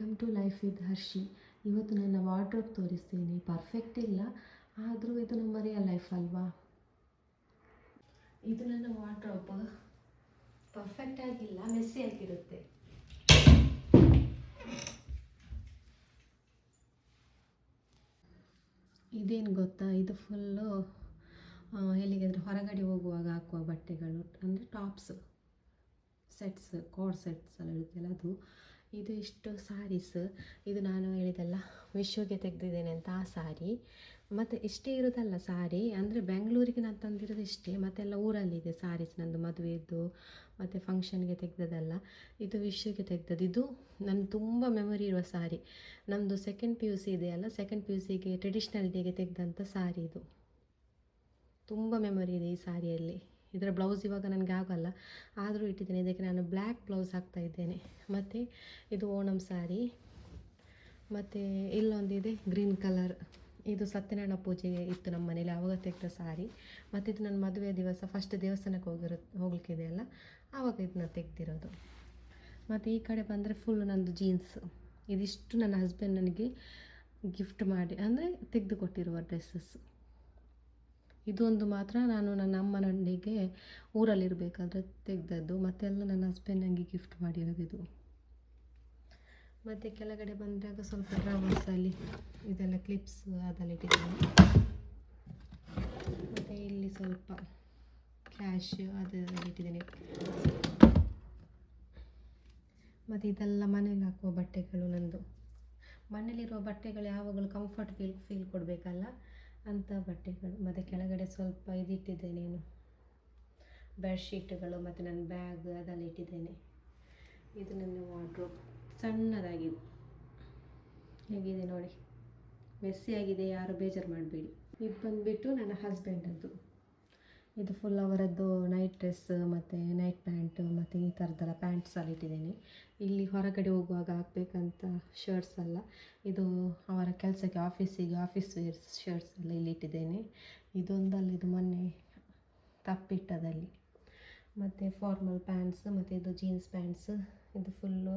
Welcome to life with Hershey. ಇವತ್ತು ನನ್ನ wardrobe ತೋರಿಸ್ತೀನಿ. ಪರ್ಫೆಕ್ಟ್ ಇಲ್ಲ, ಆದರೂ ಇದು ನಮ್ಮ ರಿಯಲ್ ಲೈಫ್ ಅಲ್ವಾ. ಇದು ನನ್ನ ವಾರ್ಡ್ರೋಬ್. ಪರ್ಫೆಕ್ಟ್ ಆಗಿಲ್ಲ, ಮೆಸ್ಸಿ ಆಗಿರುತ್ತೆ. ಇದೇನು ಗೊತ್ತಾ, ಇದು ಫುಲ್ಲು ಎಲ್ಲಿಗಾದರೆ ಹೊರಗಡೆ ಹೋಗುವಾಗ ಹಾಕುವ ಬಟ್ಟೆಗಳು, ಅಂದರೆ ಟಾಪ್ಸ್, ಸೆಟ್ಸ್, ಕೋಡ್ ಸೆಟ್ಸ್ ಎಲ್ಲ ಇರುತ್ತಲ್ಲ ಅದು. ಇದು ಇಷ್ಟು ಸಾರೀಸ್. ಇದು ನಾನು ಹೇಳಿದೆಲ್ಲ ವಿಶ್ವಗೆ ತೆಗೆದಿದ್ದೇನೆ ಅಂತ ಆ ಸಾರಿ. ಮತ್ತು ಇಷ್ಟೇ ಇರೋದಲ್ಲ ಸಾರಿ, ಅಂದರೆ ಬೆಂಗಳೂರಿಗೆ ನಾನು ತಂದಿರೋದು ಇಷ್ಟೇ. ಮತ್ತೆಲ್ಲ ಊರಲ್ಲಿದೆ ಸಾರೀಸ್, ನಂದು ಮದುವೆದ್ದು ಮತ್ತು ಫಂಕ್ಷನ್ಗೆ ತೆಗೆದದಲ್ಲ. ಇದು ವಿಶ್ವಗೆ ತೆಗೆದದ್ದು. ಇದು ನನ್ನ ತುಂಬ ಮೆಮೊರಿ ಇರುವ ಸಾರಿ. ನಮ್ಮದು ಸೆಕೆಂಡ್ PUC ಇದೆಯಲ್ಲ, ಸೆಕೆಂಡ್ PUCಗೆ ಟ್ರೆಡಿಷ್ನಲ್ ಡೇಗೆ ತೆಗೆದಂಥ ಸಾರಿ ಇದು. ತುಂಬ ಮೆಮೊರಿ ಇದೆ ಈ ಸಾರಿಯಲ್ಲಿ. ಇದರ ಬ್ಲೌಸ್ ಇವಾಗ ನನಗೆ ಆಗೋಲ್ಲ, ಆದರೂ ಇಟ್ಟಿದ್ದೇನೆ. ಇದಕ್ಕೆ ನಾನು ಬ್ಲ್ಯಾಕ್ ಬ್ಲೌಸ್ ಹಾಕ್ತಾ ಇದ್ದೇನೆ. ಮತ್ತು ಇದು ಓಣಂ ಸಾರಿ. ಮತ್ತು ಇಲ್ಲೊಂದಿದೆ ಗ್ರೀನ್ ಕಲರ್. ಇದು ಸತ್ಯನಾರಾಯಣ ಪೂಜೆಗೆ ಇತ್ತು ನಮ್ಮ ಮನೇಲಿ, ಆವಾಗ ತೆಗೆದ ಸಾರಿ. ಮತ್ತು ಇದು ನನ್ನ ಮದುವೆ ದಿವಸ ಫಸ್ಟ್ ದೇವಸ್ಥಾನಕ್ಕೆ ಹೋಗ್ಲಿಕ್ಕಿದೆಯಲ್ಲ, ಆವಾಗ ಇದನ್ನ ತೆಗೆದಿರೋದು. ಮತ್ತು ಈ ಕಡೆ ಬಂದರೆ ಫುಲ್ ನಂದು ಜೀನ್ಸ್. ಇದಿಷ್ಟು ನನ್ನ ಹಸ್ಬೆಂಡ್ ನನಗೆ ಗಿಫ್ಟ್ ಮಾಡಿ, ಅಂದರೆ ತೆಗೆದು ಕೊಟ್ಟಿರುವ ಡ್ರೆಸ್ಸಸ್. ಇದೊಂದು ಮಾತ್ರ ನಾನು ನನ್ನ ಅಮ್ಮನಿಗೆ ಊರಲ್ಲಿರಬೇಕಾದ್ರೆ ತೆಗೆದದ್ದು. ಮತ್ತೆಲ್ಲ ನನ್ನ ಹಸ್ಬೆಂಡ್ ನನಗೆ ಗಿಫ್ಟ್ ಮಾಡಿರೋದು ಇದು. ಮತ್ತು ಕೆಳಗಡೆ ಬಂದಾಗ ಸ್ವಲ್ಪ ಡ್ರಾಮರ್ಸಲ್ಲಿ ಇದೆಲ್ಲ ಕ್ಲಿಪ್ಸ್ ಅದೆಲ್ಲ ಇಟ್ಟಿದ್ದೀನಿ. ಮತ್ತು ಇಲ್ಲಿ ಸ್ವಲ್ಪ ಕ್ಯಾಶ್ ಅದೆಲ್ಲ ಇಟ್ಟಿದ್ದೀನಿ. ಮತ್ತು ಇದೆಲ್ಲ ಮನೇಲಿ ಹಾಕುವ ಬಟ್ಟೆಗಳು ನಂದು. ಮನೇಲಿರುವ ಬಟ್ಟೆಗಳು ಯಾವಾಗಲೂ ಕಂಫರ್ಟ್ ಫೀಲ್ ಕೊಡಬೇಕಲ್ಲ, ಅಂಥ ಬಟ್ಟೆಗಳು. ಮತ್ತು ಕೆಳಗಡೆ ಸ್ವಲ್ಪ ಇದಿಟ್ಟಿದ್ದೇನೆ, ಬೆಡ್ಶೀಟ್ಗಳು ಮತ್ತು ನನ್ನ ಬ್ಯಾಗ್ ಅದೆಲ್ಲ ಇಟ್ಟಿದ್ದೇನೆ. ಇದು ನನ್ನ ವಾರ್ಡ್ರೋಬ್, ಸಣ್ಣದಾಗಿದೆ. ಹೇಗಿದೆ ನೋಡಿ, ಮೆಸ್ಸಿ ಆಗಿದೆ, ಯಾರು ಬೇಜಾರು ಮಾಡಬೇಡಿ. ಇದು ಬಂದುಬಿಟ್ಟು ನನ್ನ ಹಸ್ಬೆಂಡದ್ದು. ಇದು ಫುಲ್ ಅವರದ್ದು ನೈಟ್ ಡ್ರೆಸ್ ಮತ್ತು ನೈಟ್ ಪ್ಯಾಂಟ್ ಮತ್ತು ಈ ಥರದ್ದೆಲ್ಲ ಪ್ಯಾಂಟ್ಸ್ ಎಲ್ಲ ಇಟ್ಟಿದ್ದೇನೆ. ಇಲ್ಲಿ ಹೊರಗಡೆ ಹೋಗುವಾಗ ಹಾಕಬೇಕಂತ ಶರ್ಟ್ಸ್ ಎಲ್ಲ, ಇದು ಅವರ ಕೆಲಸಕ್ಕೆ ಆಫೀಸ್ ವೇರ್ ಶರ್ಟ್ಸ್ ಎಲ್ಲ ಇಲ್ಲಿ ಇಟ್ಟಿದ್ದೇನೆ. ಇದೊಂದಲ್ಲಿ ಇದು ಮೊನ್ನೆ ತಪ್ಪಿಟ್ಟದಲ್ಲಿ. ಮತ್ತು ಫಾರ್ಮಲ್ ಪ್ಯಾಂಟ್ಸ್ ಮತ್ತು ಇದು ಜೀನ್ಸ್ ಪ್ಯಾಂಟ್ಸ್. ಇದು ಫುಲ್ಲು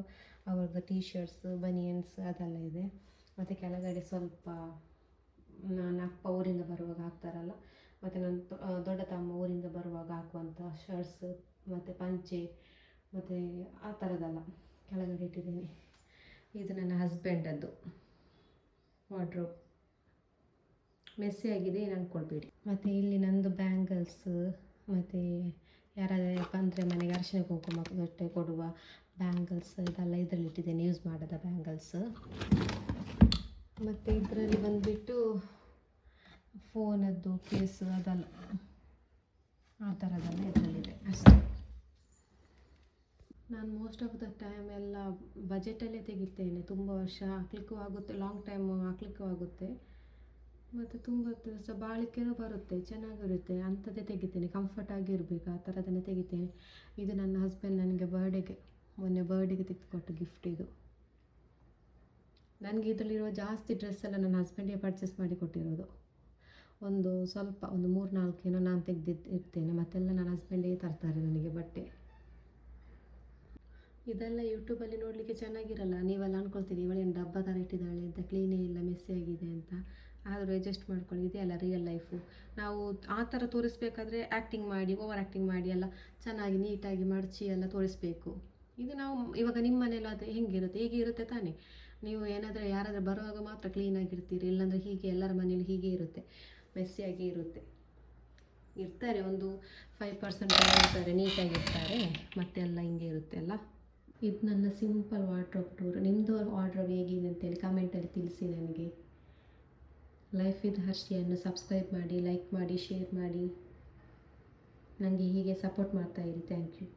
ಅವ್ರದ್ದು ಶರ್ಟ್ಸ್, ಬನಿಯನ್ಸ್ ಅದೆಲ್ಲ ಇದೆ. ಮತ್ತು ಕೆಳಗಡೆ ಸ್ವಲ್ಪ ನನ್ನ ಅಪ್ಪ ಊರಿಂದ ಬರುವಾಗ ಹಾಕ್ತಾರಲ್ಲ, ಮತ್ತು ನನ್ನ ದೊಡ್ಡ ತಮ್ಮ ಊರಿಂದ ಬರುವಾಗ ಹಾಕುವಂಥ ಶರ್ಟ್ಸ್ ಮತ್ತು ಪಂಚೆ ಮತ್ತು ಆ ಥರದ್ದೆಲ್ಲ ಕೆಳಗಡೆ ಇಟ್ಟಿದ್ದೀನಿ. ಇದು ನನ್ನ ಹಸ್ಬೆಂಡದ್ದು ವಾರ್ಡ್ರೋಬ್. ಮೆಸ್ಸಿ ಆಗಿದೆ, ಏನು ಅಂದ್ಕೊಳ್ಬೇಡಿ. ಮತ್ತು ಇಲ್ಲಿ ನಂದು ಬ್ಯಾಂಗಲ್ಸ್, ಮತ್ತು ಯಾರಾದರೂ ಬಂದರೆ ಮನೆಗೆ ಅರಿಶಿನ ಕುಂಕುಮ ಜೊತೆ ಕೊಡುವ ಬ್ಯಾಂಗಲ್ಸ್ ಇದೆಲ್ಲ ಇದರಲ್ಲಿ ಇಟ್ಟಿದ್ದೇನೆ, ಯೂಸ್ ಮಾಡೋದ ಬ್ಯಾಂಗಲ್ಸ್. ಮತ್ತು ಇದರಲ್ಲಿ ಬಂದುಬಿಟ್ಟು ಫೋನದ್ದು ಕೇಸು ಅದೆಲ್ಲ ಆ ಥರದ್ದೆಲ್ಲ ಇದರಲ್ಲಿದೆ ಅಷ್ಟೇ. ನಾನು ಮೋಸ್ಟ್ ಆಫ್ ದ ಟೈಮ್ ಎಲ್ಲ ಬಜೆಟಲ್ಲೇ ತೆಗಿತೇನೆ. ತುಂಬ ವರ್ಷ ಹಾಕ್ಲಿಕ್ಕೂ ಆಗುತ್ತೆ, ಲಾಂಗ್ ಟೈಮ್ ಹಾಕ್ಲಿಕ್ಕೂ ಆಗುತ್ತೆ, ಮತ್ತು ತುಂಬ ದಿವಸ ಬಾಳಿಕೆನೂ ಬರುತ್ತೆ, ಚೆನ್ನಾಗಿರುತ್ತೆ. ಅಂಥದ್ದೇ ತೆಗಿತೇನೆ, ಕಂಫರ್ಟ್ ಆಗಿರಬೇಕು ಆ ಥರದನ್ನೇ ತೆಗಿತೇನೆ. ಇದು ನನ್ನ ಹಸ್ಬೆಂಡ್ ನನಗೆ ಮೊನ್ನೆ ಬರ್ಡೇಗೆ ತೆಗೆದುಕೊಟ್ಟು ಗಿಫ್ಟ್ ಇದು. ನನಗೆ ಇದರಲ್ಲಿರುವ ಜಾಸ್ತಿ ಡ್ರೆಸ್ ಎಲ್ಲ ನನ್ನ ಹಸ್ಬೆಂಡಿಗೆ ಪರ್ಚೇಸ್ ಮಾಡಿ ಕೊಟ್ಟಿರೋದು. ಒಂದು 3-4 ಏನೋ ನಾನು ತೆಗೆದಿರ್ತೇನೆ, ಮತ್ತೆಲ್ಲ ನನ್ನ ಹಸ್ಬೆಂಡೇ ತರ್ತಾರೆ ನನಗೆ ಬಟ್ಟೆ. ಇದೆಲ್ಲ ಯೂಟ್ಯೂಬಲ್ಲಿ ನೋಡಲಿಕ್ಕೆ ಚೆನ್ನಾಗಿರಲ್ಲ, ನೀವೆಲ್ಲ ಅಂದ್ಕೊಳ್ತೀರಿ ಇವಳೇನು ಡಬ್ಬ ಥರ ಇಟ್ಟಿದ್ದಾಳೆ ಅಂತ, ಕ್ಲೀನೇ ಇಲ್ಲ, ಮೆಸ್ಸಿ ಆಗಿದೆ ಅಂತ. ಆದರೂ ಅಡ್ಜಸ್ಟ್ ಮಾಡ್ಕೊಳ್ಳಿ, ಇದೆಯಲ್ಲ ರಿಯಲ್ ಲೈಫು. ನಾವು ಆ ಥರ ತೋರಿಸ್ಬೇಕಾದ್ರೆ ಓವರ್ ಆ್ಯಕ್ಟಿಂಗ್ ಮಾಡಿ ಎಲ್ಲ ಚೆನ್ನಾಗಿ ನೀಟಾಗಿ ಮಡಚಿ ಎಲ್ಲ ತೋರಿಸ್ಬೇಕು. ಇದು ನಾವು ಇವಾಗ ನಿಮ್ಮ ಮನೇಲಿ ಅದು ಹೇಗೆ ಇರುತ್ತೆ ತಾನೇ. ನೀವು ಯಾರಾದರೂ ಬರುವಾಗ ಮಾತ್ರ ಕ್ಲೀನಾಗಿರ್ತೀರಿ, ಇಲ್ಲಾಂದರೆ ಹೀಗೆ ಎಲ್ಲರ ಮನೇಲಿ ಹೀಗೆ ಇರುತ್ತೆ, ಮೆಸ್ಸಿಯಾಗಿ ಇರ್ತಾರೆ. ಒಂದು 5% ಇರ್ತಾರೆ, ನೀಟಾಗಿರ್ತಾರೆ, ಮತ್ತೆಲ್ಲ ಹಿಂಗೆ ಇರುತ್ತೆ ಅಲ್ಲ. ಇದು ನನ್ನ ಸಿಂಪಲ್ ವಾರ್ಡ್ರೋಬ್ ಟೂರ್. ನಿಮ್ಮದು ವಾರ್ಡ್ರೋಬ್ ಹೇಗಿದೆ ಅಂತೇಳಿ ಕಮೆಂಟಲ್ಲಿ ತಿಳಿಸಿ ನನಗೆ. ಲೈಫ್ ವಿತ್ ಹರ್ಷಿಯನ್ನು ಸಬ್ಸ್ಕ್ರೈಬ್ ಮಾಡಿ, ಲೈಕ್ ಮಾಡಿ, ಶೇರ್ ಮಾಡಿ, ನನಗೆ ಹೀಗೆ ಸಪೋರ್ಟ್ ಮಾಡ್ತಾಯಿರಿ. Thank you.